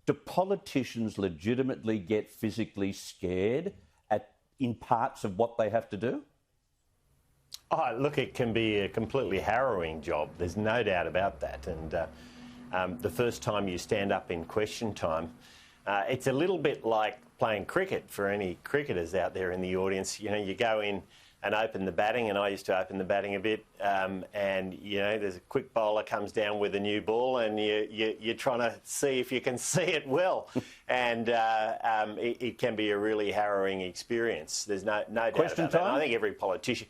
Do politicians legitimately get physically scared in parts of what they have to do? Oh, look, it can be a completely harrowing job. There's no doubt about that. And the first time you stand up in question time, it's a little bit like playing cricket for any cricketers out there in the audience. You know, you go in and open the batting, and I used to open the batting a bit, and, you know, there's a quick bowler comes down with a new ball, and you're trying to see if you can see it well. And it can be a really harrowing experience. There's no doubt Question about that. time? And I think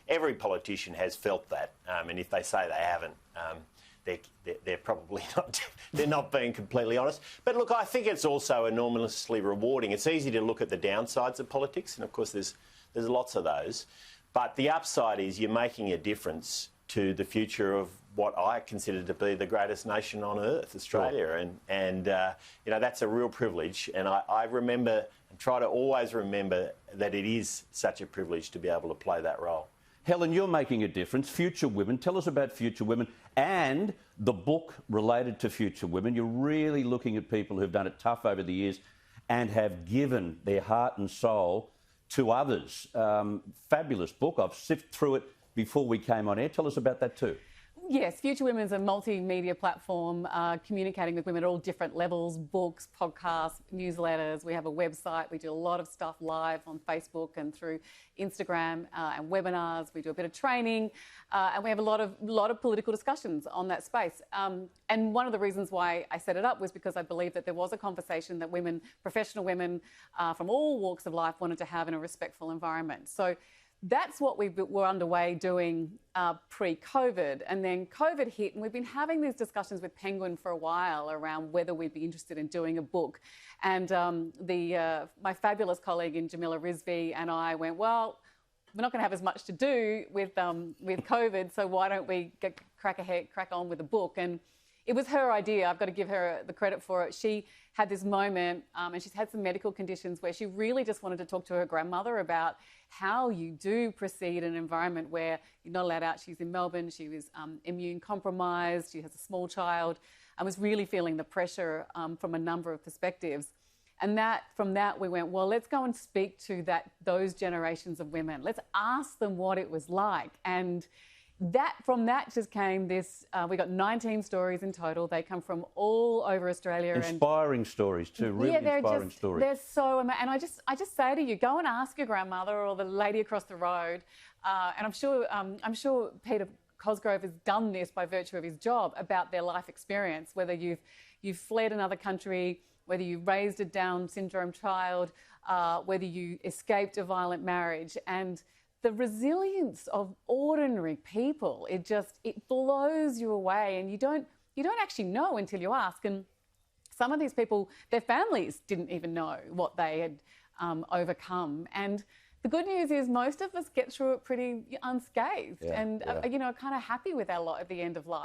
every politician has felt that, and if they say they haven't, they're probably not. They're not being completely honest. But look, I think it's also enormously rewarding. It's easy to look at the downsides of politics, and of course there's lots of those. But the upside is you're making a difference to the future of what I consider to be the greatest nation on earth, Australia. Sure. And you know, that's a real privilege. And I remember and try to always remember that it is such a privilege to be able to play that role. Helen, you're making a difference. Future Women. Tell us about Future Women and the book related to Future Women. You're really looking at people who've done it tough over the years and have given their heart and soul to others. Fabulous book. I've sifted through it before we came on air. Tell us about that too. Yes, Future Women is a multimedia platform communicating with women at all different levels, books, podcasts, newsletters. We have a website. We do a lot of stuff live on Facebook and through Instagram and webinars. We do a bit of training and we have a lot of political discussions on that space. And one of the reasons why I set it up was because I believe that there was a conversation that women, professional women from all walks of life wanted to have in a respectful environment. So that's what we were underway doing pre-COVID, and then COVID hit, and we've been having these discussions with Penguin for a while around whether we'd be interested in doing a book. And my fabulous colleague in Jamila Rizvi and I went, well, we're not going to have as much to do with COVID, so why don't we crack on with a book? And it was her idea. I've got to give her the credit for it. She had this moment, and she's had some medical conditions where she really just wanted to talk to her grandmother about how you do proceed in an environment where you're not allowed out. She's in Melbourne. She was immune compromised. She has a small child and was really feeling the pressure from a number of perspectives. And from that, we went, well, let's go and speak to those generations of women. Let's ask them what it was like. And from that just came this, we got 19 stories in total. They come from all over Australia. Inspiring stories too, really inspiring stories. They're so amazing. And I just say to you, go and ask your grandmother or the lady across the road. And I'm sure Peter Cosgrove has done this by virtue of his job about their life experience, whether you've fled another country, whether you raised a Down syndrome child, whether you escaped a violent marriage. And the resilience of ordinary people, it blows you away, and you don't actually know until you ask. And some of these people, their families didn't even know what they had overcome. And the good news is most of us get through it pretty unscathed, and you know, kind of happy with our lot at the end of life.